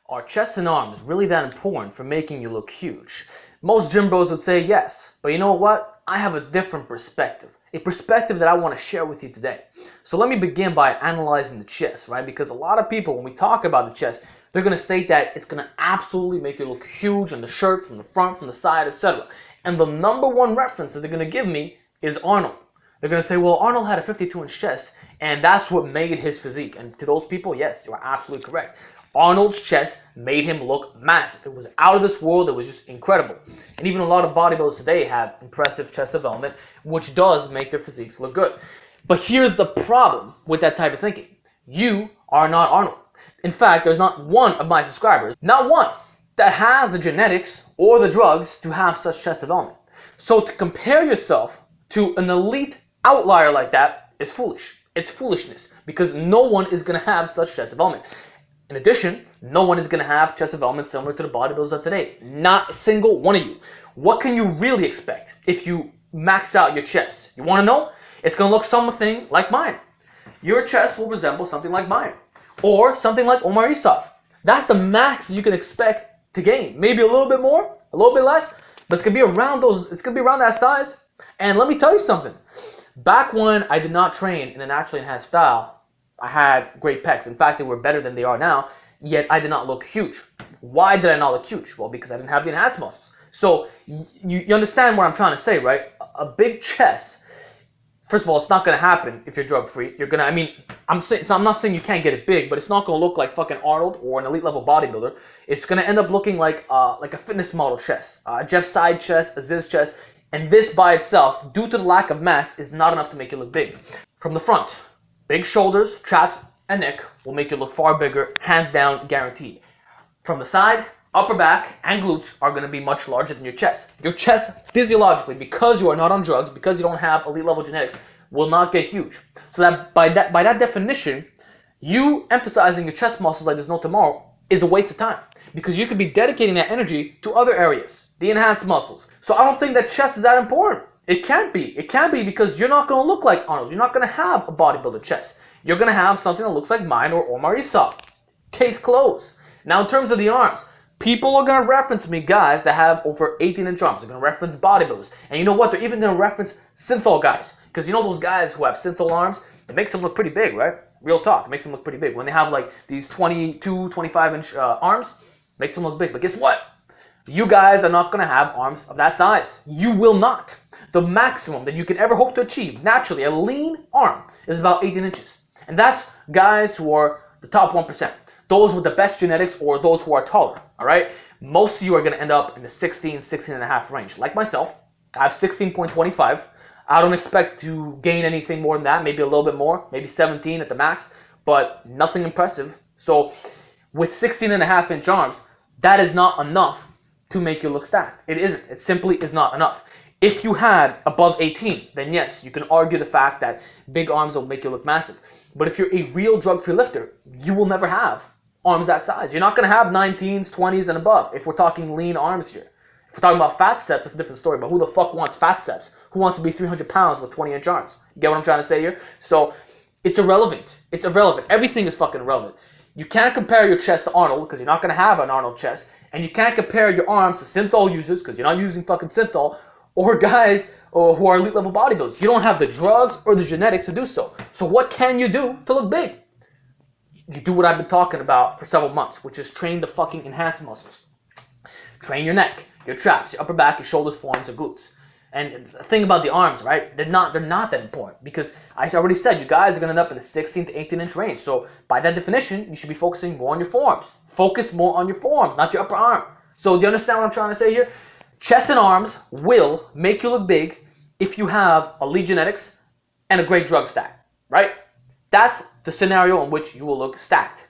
Are chest and arms really that important for making you look huge? Most gym bros would say yes, but you know what? I have a different perspective. A perspective that I want to share with you today. So let me begin by analyzing the chest, right? Because a lot of people, when we talk about the chest, they're going to state that it's going to absolutely make you look huge on the shirt, from the front, from the side, etc. And the number one reference that they're going to give me is Arnold. They're going to say, well, Arnold had a 52-inch chest, and that's what made his physique. And to those people, yes, you are absolutely correct. Arnold's chest made him look massive. It was out of this world. It was just incredible. And even a lot of bodybuilders today have impressive chest development, which does make their physiques look good. But here's the problem with that type of thinking. You are not Arnold. In fact, there's not one of my subscribers, not one, that has the genetics or the drugs to have such chest development. So to compare yourself to an elite outlier like that is foolish. It's foolishness because no one is going to have such chest development. In addition, no one is going to have chest development similar to the bodybuilders of today. Not a single one of you. What can you really expect if you max out your chest? You want to know? It's going to look something like mine. Your chest will resemble something like mine. Or something like Omar Isuf. That's the max you can expect to gain. Maybe a little bit more, a little bit less, but it's going to be around that size. And let me tell you something. Back when I did not train in a naturally enhanced style, I had great pecs. In fact, they were better than they are now, yet I did not look huge. Why did I not look huge? Well, because I didn't have the enhanced muscles. So you understand what I'm trying to say, right? A big chest, first of all, it's not going to happen if you're drug-free. You're going to, I'm not saying you can't get it big, but it's not going to look like fucking Arnold or an elite level bodybuilder. It's going to end up looking like a fitness model chest, Jeff Side chest, a Ziz chest, and this by itself, due to the lack of mass, is not enough to make you look big. From the front, big shoulders, traps, and neck will make you look far bigger, hands down, guaranteed. From the side, upper back, and glutes are going to be much larger than your chest. Your chest, physiologically, because you are not on drugs, because you don't have elite level genetics, will not get huge. So that by that definition, you emphasizing your chest muscles like there's no tomorrow is a waste of time. Because you could be dedicating that energy to other areas, the enhanced muscles. So I don't think that chest is that important. It can't be. It can't be because you're not going to look like Arnold. You're not going to have a bodybuilder chest. You're going to have something that looks like mine or Omar Isuf. Case closed. Now in terms of the arms, people are going to reference me guys that have over 18-inch arms. They're going to reference bodybuilders. And you know what? They're even going to reference synthol guys. Because you know those guys who have synthol arms? It makes them look pretty big, right? Real talk. It makes them look pretty big. When they have like these 22, 25-inch arms, it makes them look big. But guess what? You guys are not going to have arms of that size. You will not. The maximum that you can ever hope to achieve, naturally, a lean arm, is about 18 inches. And that's guys who are the top 1%. Those with the best genetics or those who are taller, all right? Most of you are going to end up in the 16, 16 and a half range. Like myself, I have 16.25. I don't expect to gain anything more than that, maybe a little bit more, maybe 17 at the max, but nothing impressive. So with 16 and a half inch arms, that is not enough to make you look stacked. It isn't. It simply is not enough. If you had above 18, then yes, you can argue the fact that big arms will make you look massive. But if you're a real drug-free lifter, you will never have arms that size. You're not going to have 19s, 20s, and above if we're talking lean arms here. If we're talking about fat sets, it's a different story. But who the fuck wants fat sets? Who wants to be 300 pounds with 20-inch arms? You get what I'm trying to say here? So it's irrelevant. It's irrelevant. Everything is fucking irrelevant. You can't compare your chest to Arnold because you're not going to have an Arnold chest. And you can't compare your arms to synthol users because you're not using fucking synthol, or guys who are elite level bodybuilders. You don't have the drugs or the genetics to do so. So what can you do to look big? You do what I've been talking about for several months, which is train the fucking enhanced muscles. Train your neck, your traps, your upper back, your shoulders, forearms, and glutes. And the thing about the arms, right? They're not that important because I already said you guys are going to end up in the 16 to 18-inch range. So by that definition, you should be focusing more on your forearms. Focus more on your forearms, not your upper arm. So do you understand what I'm trying to say here? Chest and arms will make you look big if you have elite genetics and a great drug stack, right? That's the scenario in which you will look stacked.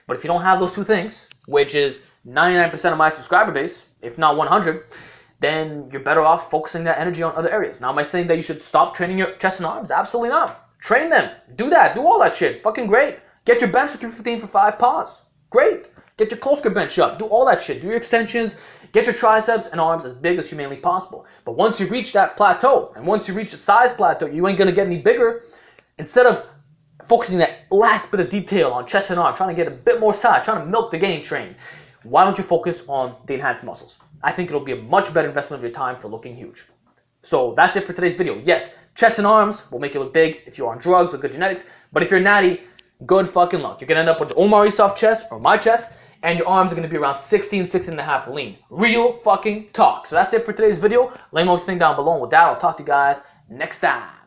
But if you don't have those two things, which is 99% of my subscriber base, if not 100, then you're better off focusing that energy on other areas. Now, am I saying that you should stop training your chest and arms? Absolutely not. Train them. Do that. Do all that shit. Fucking great. Get your bench to 315 for 5 pause. Great. Get your close grip bench up. Do all that shit. Do your extensions. Get your triceps and arms as big as humanly possible. But once you reach that plateau, and once you reach the size plateau, you ain't going to get any bigger. Instead of focusing that last bit of detail on chest and arms, trying to get a bit more size, trying to milk the game train, why don't you focus on the enhanced muscles? I think it'll be a much better investment of your time for looking huge. So that's it for today's video. Yes, chest and arms will make you look big if you're on drugs with good genetics, but if you're natty, good fucking luck. You're gonna end up with the Omar Isuf chest or my chest, and your arms are gonna be around 16, 16.5 lean. Real fucking talk. So that's it for today's video. Let me know what you think down below. And with that, I'll talk to you guys next time.